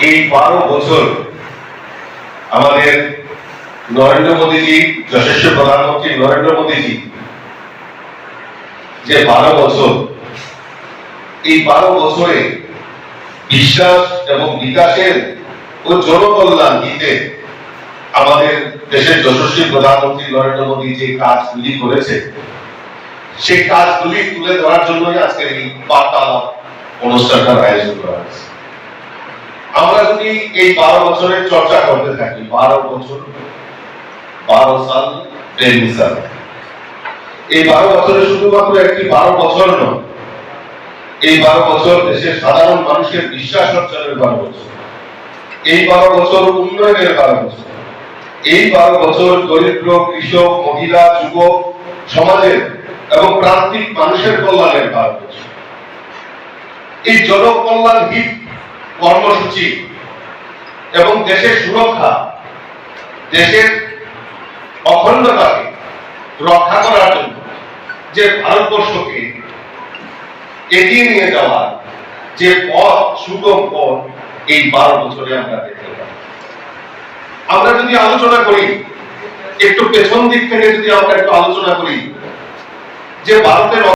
এই 12 বছর আমাদের নরেন্দ্র মোদীজি, যশস্বী প্রধানমন্ত্রী নরেন্দ্র মোদীজি যে 12 বছর, এই 12 বছরে বিশ্বাস এবং বিকাশের ও জনকল্যাণ দিতে আমাদের দেশের যশস্বী প্রধানমন্ত্রী নরেন্দ্র মোদী যে কাজগুলি করেছে, সেই কাজগুলি তুলে ধরার জন্যই আজকে এই বার্তালাপ অনুষ্ঠানটার আয়োজন করা হয়েছে। আমরা যদি এই 12 বছরের চর্চা করতে থাকি, 12 বছর, 12 সাল, 13 সাল, এই 12 বছরে শুধুমাত্র একটি 12 বছর নয়, এই 12 বছর দেশের সাধারণ মানুষের বিশ্বাস অর্জনের 12 বছর, এই 12 বছর উন্নয়নের 12 বছর, এই 12 বছর দরিদ্র, কৃষক, মহিলা, যুবক সমাজের এবং প্রান্তিক মানুষের কল্যাণের 12 বছর। এই জনকল্যাণ হিত কর্মসূচি এবং দেশের সুরক্ষা, দেশের অখণ্ডতাকে রক্ষা করার জন্য যে ভারতবর্ষকে এগিয়ে নিয়ে যাওয়ার যে পথ, সুগম পথ, এই 12 বছরে আমরা দেখতে পাই। আমরা যদি আলোচনা করি, একটু পেছন দিক থেকে যদি আমরা একটু আলোচনা করি, যে ভারতের